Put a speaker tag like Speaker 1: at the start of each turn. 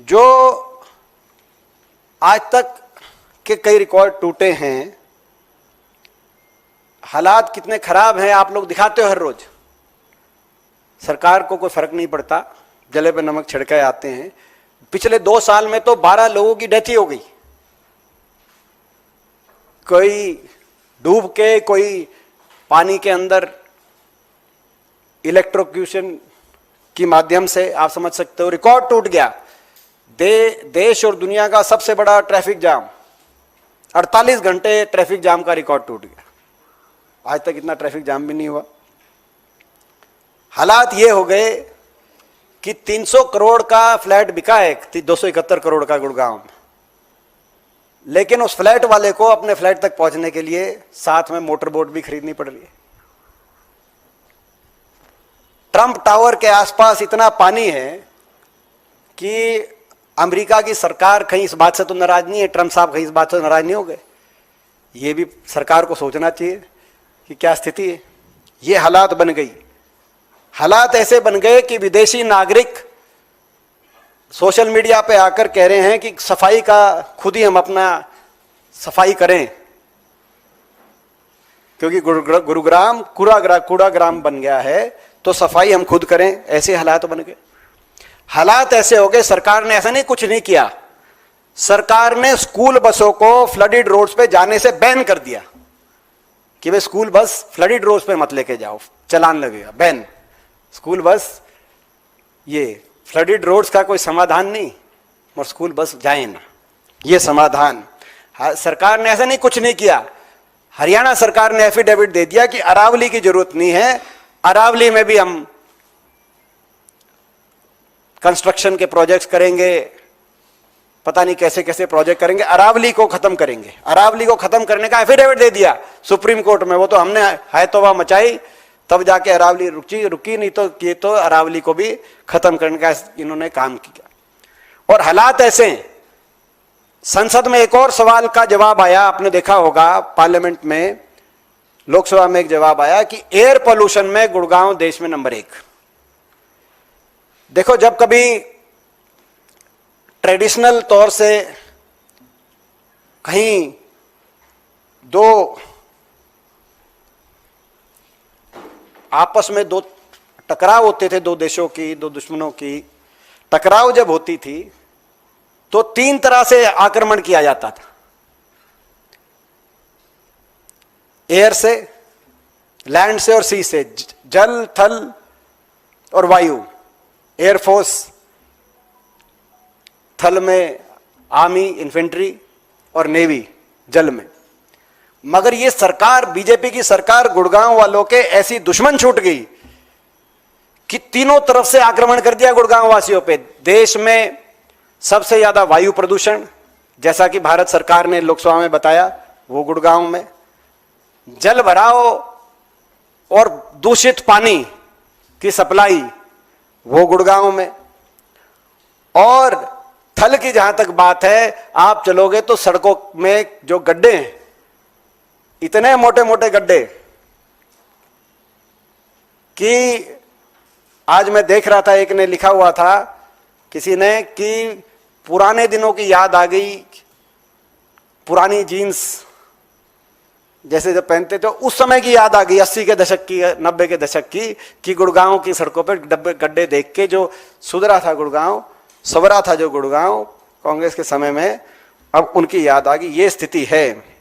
Speaker 1: जो आज तक के कई रिकॉर्ड टूटे हैं, हालात कितने खराब हैं आप लोग दिखाते हो हर रोज। सरकार को कोई फर्क नहीं पड़ता, जले पे नमक छिड़के आते हैं। पिछले 2 साल में तो 12 लोगों की डेथ ही हो गई, कोई डूब के, कोई पानी के अंदर इलेक्ट्रोक्यूशन के माध्यम से, आप समझ सकते हो। रिकॉर्ड टूट गया। देश और दुनिया का सबसे बड़ा ट्रैफिक जाम, 48 घंटे ट्रैफिक जाम का रिकॉर्ड टूट गया। आज तक इतना ट्रैफिक जाम भी नहीं हुआ। हालात ये हो गए कि 300 करोड़ का फ्लैट बिका है, 271 करोड़ का गुड़गांव में, लेकिन उस फ्लैट वाले को अपने फ्लैट तक पहुंचने के लिए साथ में मोटर बोट भी खरीदनी पड़ रही है। ट्रंप टावर के आसपास इतना पानी है कि अमेरिका की सरकार कहीं इस बात से तो नाराज नहीं है, ट्रंप साहब कहीं इस बात से नाराज नहीं हो गए। ये भी सरकार को सोचना चाहिए कि क्या स्थिति है। ये हालात बन गई। हालात ऐसे बन गए कि विदेशी नागरिक सोशल मीडिया पे आकर कह रहे हैं कि सफाई का खुद ही हम अपना सफाई करें, क्योंकि गुरुग्राम कूड़ाग्राम बन गया है, तो सफाई हम खुद करें। ऐसे हालात बन गए। हालात ऐसे हो गए, सरकार ने ऐसा नहीं कुछ नहीं किया, सरकार ने स्कूल बसों को फ्लडेड रोड्स पे जाने से बैन कर दिया कि वे स्कूल बस फ्लडेड रोड्स पे मत लेके जाओ, चालान लगेगा, बैन। स्कूल बस, ये फ्लडेड रोड्स का कोई समाधान नहीं, और स्कूल बस जाए ना, ये समाधान। सरकार ने ऐसा नहीं कुछ नहीं किया। हरियाणा सरकार ने एफिडेविट दे दिया कि अरावली की जरूरत नहीं है, अरावली में भी हम कंस्ट्रक्शन के प्रोजेक्ट्स करेंगे, पता नहीं कैसे कैसे प्रोजेक्ट करेंगे, अरावली को खत्म करेंगे। अरावली को खत्म करने का एफिडेविट दे दिया सुप्रीम कोर्ट में। वो तो हमने है तौबा मचाई, तब जाके अरावली रुकी, नहीं तो ये तो अरावली को भी खत्म करने का इन्होंने काम किया। और हालात ऐसे, संसद में एक और सवाल का जवाब आया, आपने देखा होगा पार्लियामेंट में, लोकसभा में एक जवाब आया कि एयर पोल्यूशन में गुड़गांव देश में नंबर 1। देखो, जब कभी ट्रेडिशनल तौर से कहीं दो आपस में दो टकराव होते थे, दो देशों की, दो दुश्मनों की टकराव जब होती थी, तो 3 तरह से आक्रमण किया जाता था। एयर से, लैंड से और सी से, जल, थल और वायु। एयरफोर्स, थल में आर्मी, इन्फेंट्री, और नेवी जल में। मगर ये सरकार, बीजेपी की सरकार, गुड़गांव वालों के ऐसी दुश्मन छूट गई कि तीनों तरफ से आक्रमण कर दिया गुड़गांव वासियों पे। देश में सबसे ज्यादा वायु प्रदूषण, जैसा कि भारत सरकार ने लोकसभा में बताया, वो गुड़गांव में। जल भराव और दूषित पानी की सप्लाई, वो गुड़गांव में। और थल की जहां तक बात है, आप चलोगे तो सड़कों में जो गड्ढे हैं, इतने मोटे मोटे गड्ढे कि आज मैं देख रहा था, एक ने लिखा हुआ था किसी ने कि पुराने दिनों की याद आ गई, पुरानी जीन्स जैसे जब पहनते थे उस समय की याद आ गई, 80 के दशक की, 90 के दशक की, कि गुड़गांव की सड़कों पर गड्ढे देख के जो सुधरा था गुड़गांव, सवरा था जो गुड़गांव कांग्रेस के समय में, अब उनकी याद आ गई। ये स्थिति है।